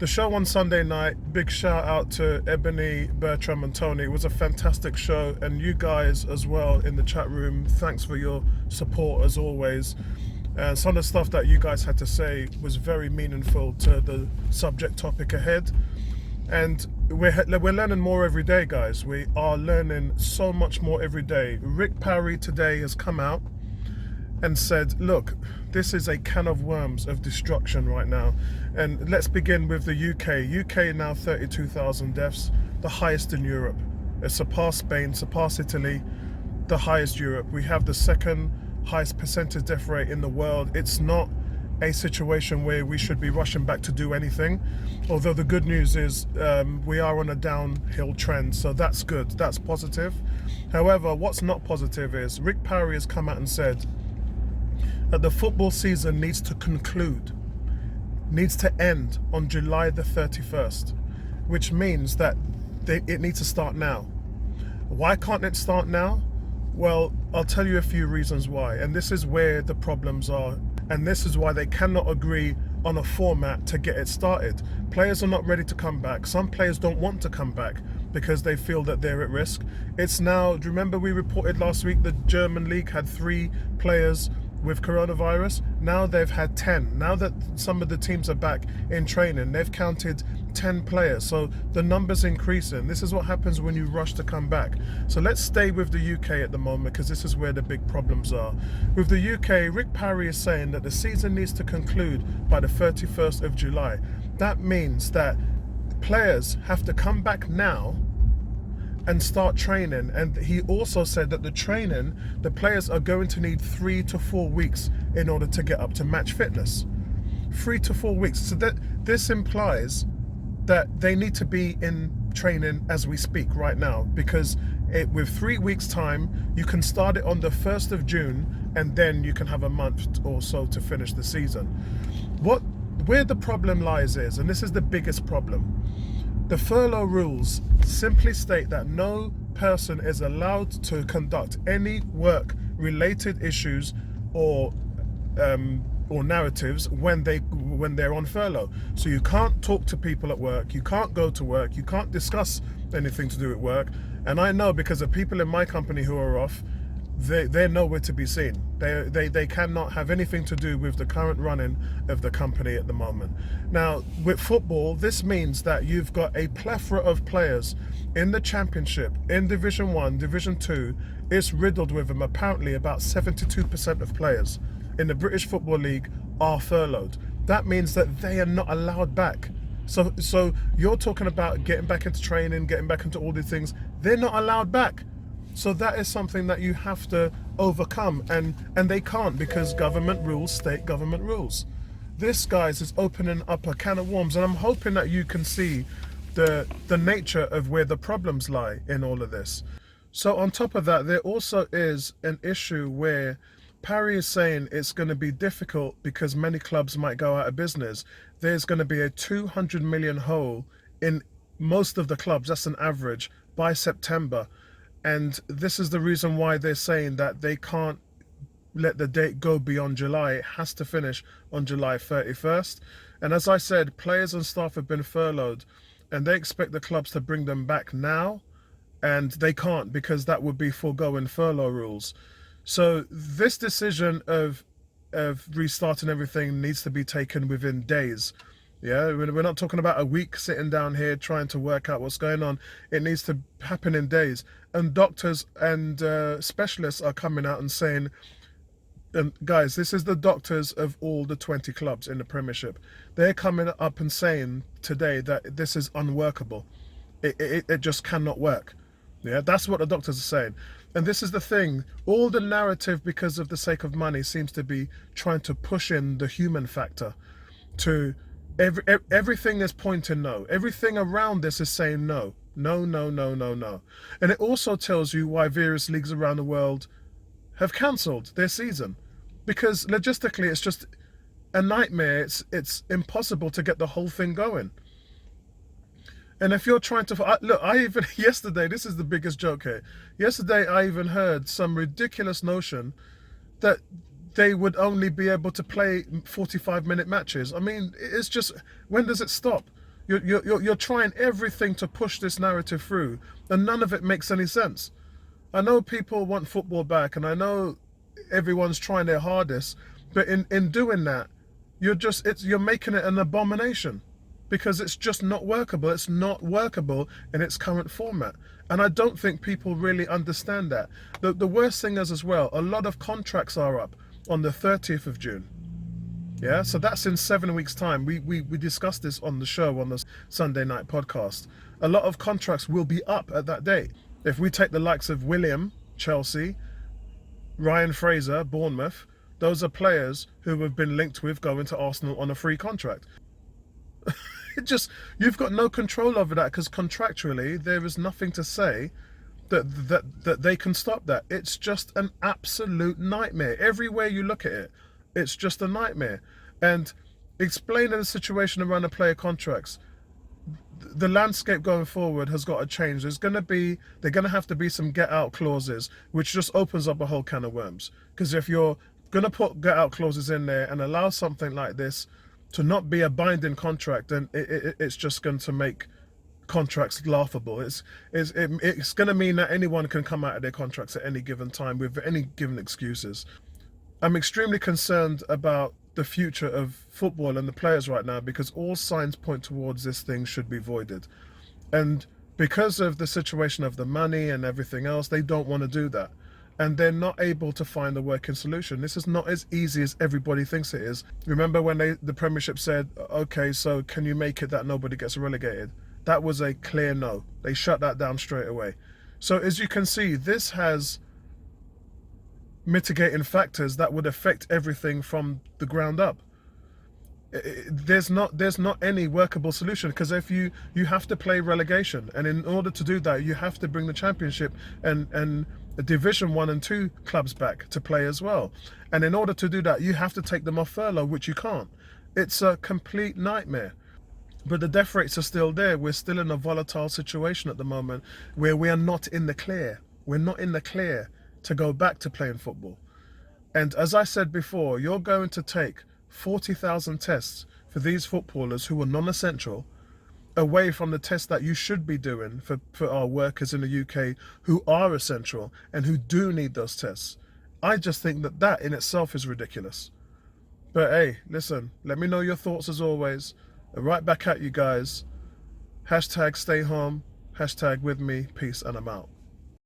The show on Sunday night, big shout out to Ebony, Bertram, and Tony. It was a fantastic show, and you guys as well in the chat room. Thanks for your support as always. And some of the stuff that you guys had to say was very meaningful to the subject topic ahead. And we're learning more every day, guys. We are learning so much more every day. Rick Parry today has come out and said, look, this is a can of worms of destruction right now. And let's begin with the UK. UK now 32,000 deaths, the highest in Europe. It surpassed Spain, surpassed Italy, the highest Europe. We have the second highest percentage death rate in the world. It's not a situation where we should be rushing back to do anything. Although the good news is we are on a downhill trend, so that's good, that's positive. However, what's not positive is Rick Parry has come out and said that the football season needs to conclude, needs to end on July the 31st, which means that it needs to start now. Why can't it start now? Well, I'll tell you a few reasons why, and this is where the problems are, and this is why they cannot agree on a format to get it started. Players are not ready to come back. Some players don't want to come back because they feel that they're at risk. It's now, do you remember we reported last week the German league had 3 players with coronavirus? Now they've had 10. Now that some of the teams are back in training, they've counted 10 players. So the numbers increasing. This is what happens when you rush to come back. So let's stay with the UK at the moment, because this is where the big problems are. With the UK, Rick Parry is saying that the season needs to conclude by the 31st of July. That means that players have to come back now and start training. And he also said that the players are going to need 3 to 4 weeks in order to get up to match fitness. 3 to 4 weeks. So that this implies that they need to be in training as we speak right now, because with 3 weeks time, you can start it on the 1st of June, and then you can have a month or so to finish the season. Where the problem lies is, and this is the biggest problem, the furlough rules simply state that no person is allowed to conduct any work-related issues or narratives when they're on furlough. So you can't talk to people at work, you can't go to work, you can't discuss anything to do with work. And I know, because the people in my company who are off, they're nowhere to be seen. They cannot have anything to do with the current running of the company at the moment. Now, with football, this means that you've got a plethora of players in the Championship, in Division 1, Division 2. It's riddled with them. Apparently, about 72% of players in the British Football League are furloughed. That means that they are not allowed back. So you're talking about getting back into training, getting back into all these things. They're not allowed back. So that is something that you have to overcome, and they can't, because government rules, state government rules. This, guys, is opening up a can of worms, and I'm hoping that you can see the nature of where the problems lie in all of this. So on top of that, there also is an issue where Parry is saying it's going to be difficult because many clubs might go out of business. There's going to be a 200 million hole in most of the clubs, that's an average, by September. And this is the reason why they're saying that they can't let the date go beyond July. It has to finish on July 31st. And as I said, players and staff have been furloughed, and they expect the clubs to bring them back now, and they can't, because that would be foregoing furlough rules. So this decision of restarting everything needs to be taken within days. Yeah, we're not talking about a week sitting down here trying to work out what's going on. It needs to happen in days. And doctors and specialists are coming out and saying, and guys, this is the doctors of all the 20 clubs in the Premiership. They're coming up and saying today that this is unworkable. It just cannot work. Yeah, that's what the doctors are saying. And this is the thing, all the narrative, because of the sake of money, seems to be trying to push in the human factor. To everything is pointing no. Everything around this is saying no. No, no, no, no, no. And it also tells you why various leagues around the world have cancelled their season. Because logistically, it's just a nightmare. It's impossible to get the whole thing going. And if you're trying to, look, I even, yesterday, this is the biggest joke here. Yesterday, I even heard some ridiculous notion that they would only be able to play 45-minute matches. I mean, it's just, when does it stop? You're trying everything to push this narrative through, and none of it makes any sense. I know people want football back, and I know everyone's trying their hardest, but in doing that, you're making it an abomination, because it's just not workable. It's not workable in its current format. And I don't think people really understand that. The worst thing is as well, a lot of contracts are up on the 30th of June. Yeah, so that's in 7 weeks' time. We discussed this on the show, on the Sunday night podcast. A lot of contracts will be up at that date. If we take the likes of William, Chelsea, Ryan Fraser, Bournemouth, those are players who have been linked with going to Arsenal on a free contract. You've got no control over that, because contractually there is nothing to say that they can stop that. It's just an absolute nightmare. Everywhere you look at it, it's just a nightmare. And explaining the situation around the player contracts, the landscape going forward has got to change. They're going to have to be some get out clauses, which just opens up a whole can of worms. Because if you're going to put get out clauses in there and allow something like this to not be a binding contract, then it's just going to make contracts laughable. It's going to mean that anyone can come out of their contracts at any given time with any given excuses. I'm extremely concerned about the future of football and the players right now, because all signs point towards this thing should be voided. And because of the situation of the money and everything else, they don't want to do that. And they're not able to find a working solution. This is not as easy as everybody thinks it is. Remember when the Premiership said, okay, so can you make it that nobody gets relegated? That was a clear no. They shut that down straight away. So as you can see, this has mitigating factors that would affect everything from the ground up. There's not any workable solution, because if you have to play relegation, and in order to do that you have to bring the Championship and the Division 1 and 2 clubs back to play as well, and in order to do that you have to take them off furlough, which you can't. It's a complete nightmare. But the death rates are still there. We're still in a volatile situation at the moment where we are not in the clear. We're not in the clear to go back to playing football. And as I said before, you're going to take 40,000 tests for these footballers who are non-essential away from the tests that you should be doing for our workers in the UK who are essential and who do need those tests. I just think that in itself is ridiculous. But hey, listen, let me know your thoughts as always. Right back at you guys. Hashtag stay home. Hashtag with me. Peace, and I'm out.